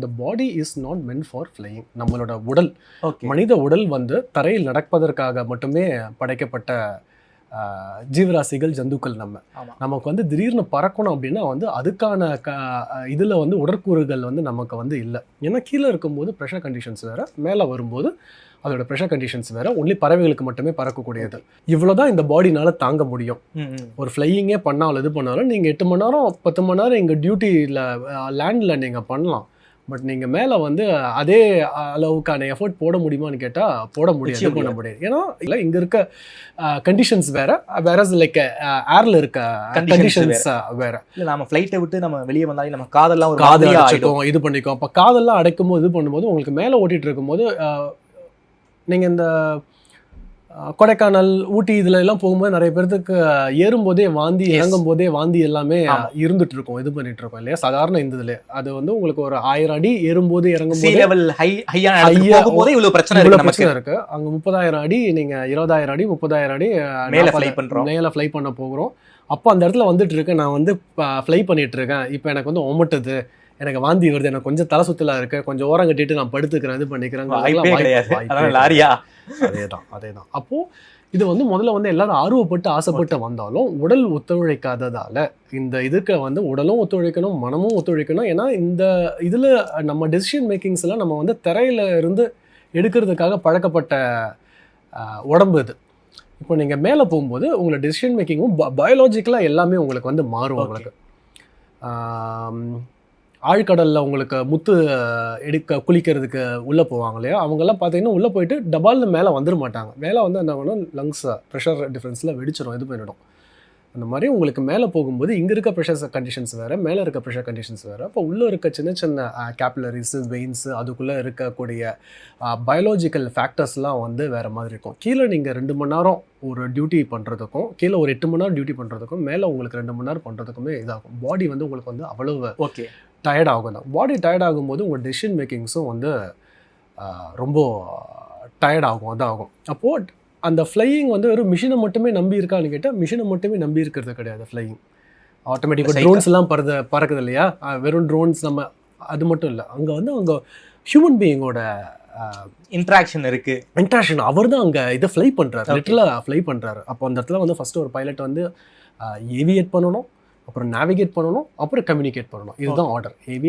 The body is not meant for flying. நம்மளோட உடல், okay மனித உடல் வந்து தரையில் நடப்பதற்காக மட்டுமே படைக்கப்பட்ட ஜீவராசிகள், ஜந்துக்கள். ஆமா நமக்கு வந்து திடீர்னு பறக்கணும் அப்படின்னா வந்து அதுக்கான இதில் வந்து உடற்கூறுகள் வந்து நமக்கு வந்து இல்லை. ஏன்னா கீழே இருக்கும்போது ப்ரெஷர் கண்டிஷன்ஸ் வேறு, மேலே வரும்போது அதோட ப்ரெஷர் கண்டிஷன்ஸ் வேறு. ஒன்லி பறவைகளுக்கு மட்டுமே பறக்கக்கூடியது. இவ்வளோதான் இந்த பாடினால தாங்க முடியும். ஒரு ஃப்ளையிங்கே பண்ணாலும் இது பண்ணாலும் நீங்கள் 8 மணி நேரம் 10 மணி நேரம் எங்கள் டியூட்டியில் லேண்டில் நீங்கள் பண்ணலாம். பட் நீங்கள் மேலே வந்து அதே அளவுக்கான எஃபர்ட் போட முடியுமான்னு கேட்டால் போட முடியாது, பண்ண முடியாது. ஏன்னா இல்லை, இங்கே இருக்க கண்டிஷன்ஸ் வேறு, வேற லைக் ஏரில் இருக்க கண்டிஷன்ஸ் வேறு. இல்லை நம்ம ஃப்ளைட்டை விட்டு நம்ம வெளியே வந்தாலே நம்ம காதெல்லாம் ஒரு காது மாதிரியா அடைச்சிக்கும், இது பண்ணிக்கும். அப்போ காதெல்லாம் அடைக்கும் போது இது பண்ணும்போது உங்களுக்கு மேலே ஓட்டிகிட்டு இருக்கும்போது நீங்கள் இந்த கொடைக்கானல், ஊட்டி இதில் எல்லாம் போகும்போது நிறைய பேர்த்துக்கு ஏறும்போதே வாந்தி, இறங்கும் போதே வாந்தி எல்லாமே இருந்துட்டு இருக்கும், இது பண்ணிட்டு இருக்கோம் இல்லையா சாதாரண இந்த இதுல. அது வந்து உங்களுக்கு ஒரு 1000 அடி ஏறும்போது இறங்கும் போது இவ்வளவு பிரச்சனை இருக்கு. அங்க 30,000 அடி, நீங்க 20,000 அடி 30,000 அடி மேல ஃப்ளை பண்ண போகிறோம். அப்போ அந்த இடத்துல வந்துட்டு இருக்கு, நான் வந்து ஃப்ளை பண்ணிட்டு இருக்கேன், இப்போ எனக்கு வந்து ஒமட்டுது, எனக்கு வாந்தி வருது, எனக்கு கொஞ்சம் தலை சுத்தலா இருக்கு, கொஞ்சம் ஓரம் கட்டிட்டு நான் படுத்துக்கிறேன், இது பண்ணிக்கிறேன். அதேதான். அப்போ இது வந்து முதல்ல வந்து எல்லாரும் ஆர்வப்பட்டு ஆசைப்பட்டு வந்தாலும் உடல் ஒத்துழைக்காததால இந்த இதுக்கு வந்து உடலும் ஒத்துழைக்கணும், மனமும் ஒத்துழைக்கணும். ஏன்னா இந்த இதுல நம்ம டெசிஷன் மேக்கிங்ஸ் எல்லாம் நம்ம வந்து தரையில இருந்து எடுக்கிறதுக்காக பழக்கப்பட்ட உடம்பு இது. இப்போ நீங்க மேல போகும்போது உங்களை டெசிஷன் மேக்கிங்கும் பயாலஜிக்கலா எல்லாமே உங்களுக்கு வந்து மாறும். உங்களுக்கு ஆழ்கடலில் உங்களுக்கு முத்து எடுக்க குளிக்கிறதுக்கு உள்ளே போவாங்க இல்லையா, அவங்கெல்லாம் பார்த்தீங்கன்னா உள்ளே போயிட்டு டபால்னு மேலே வந்துட மாட்டாங்க. மேலே வந்து என்ன பண்ணும், லங்ஸ் ப்ரெஷர் டிஃப்ரென்ஸில் வெடிச்சிடும், இது பண்ணிடும். அந்த மாதிரி உங்களுக்கு மேலே போகும்போது இங்கே இருக்க ப்ரெஷர் கண்டிஷன்ஸ் வேறு, மேலே இருக்க ப்ரெஷர் கண்டிஷன்ஸ் வேறு. அப்போ உள்ளே இருக்க சின்ன சின்ன கேப்லரிஸு, வெயின்ஸு, அதுக்குள்ளே இருக்கக்கூடிய பயாலஜிக்கல் ஃபேக்டர்ஸ்லாம் வந்து வேறு மாதிரி இருக்கும். கீழே நீங்கள் 2 மணி நேரம் ஒரு டியூட்டி பண்ணுறதுக்கும், கீழே ஒரு 8 மணி நேரம் டியூட்டி பண்ணுறதுக்கும், மேலே உங்களுக்கு 2 மணி நேரம் பண்ணுறதுக்குமே இதாகும். பாடி வந்து உங்களுக்கு வந்து அவ்வளவு டயர்ட் ஆகும் தான். பாடி டயர்ட் ஆகும்போது உங்கள் டெசிஷன் மேக்கிங்ஸும் வந்து ரொம்ப டயர்ட் ஆகும், அதாகும். அப்போது அந்த ஃப்ளையிங் வந்து வெறும் மிஷினை மட்டுமே நம்பி இருக்கான்னு கேட்டால் மிஷினை மட்டுமே நம்பி இருக்கிறது கிடையாது. ஃப்ளையிங் ஆட்டோமேட்டிக்காக ட்ரோன்ஸ் எல்லாம் பறக்குது இல்லையா, வெறும் ட்ரோன்ஸ் நம்ம அது மட்டும் இல்லை. அங்கே வந்து அங்கே ஹியூமன் பீயிங்கோட இன்ட்ராக்ஷன் இருக்குது. இன்ட்ராக்ஷன் அவர் தான் அங்கே இதை ஃப்ளை பண்ணுறாரு, லிட்டரலாக ஃப்ளை பண்ணுறாரு. அப்போ அந்த இடத்துல வந்து ஃபஸ்ட்டு ஒரு பைலட் வந்து ஏவியேட் பண்ணணும், அப்புறம் நேவிகேட் பண்ணணும், அப்புறம் கம்யூனிகேட் பண்ணணும். இதுதான் ஆர்டர். ஏவியேட்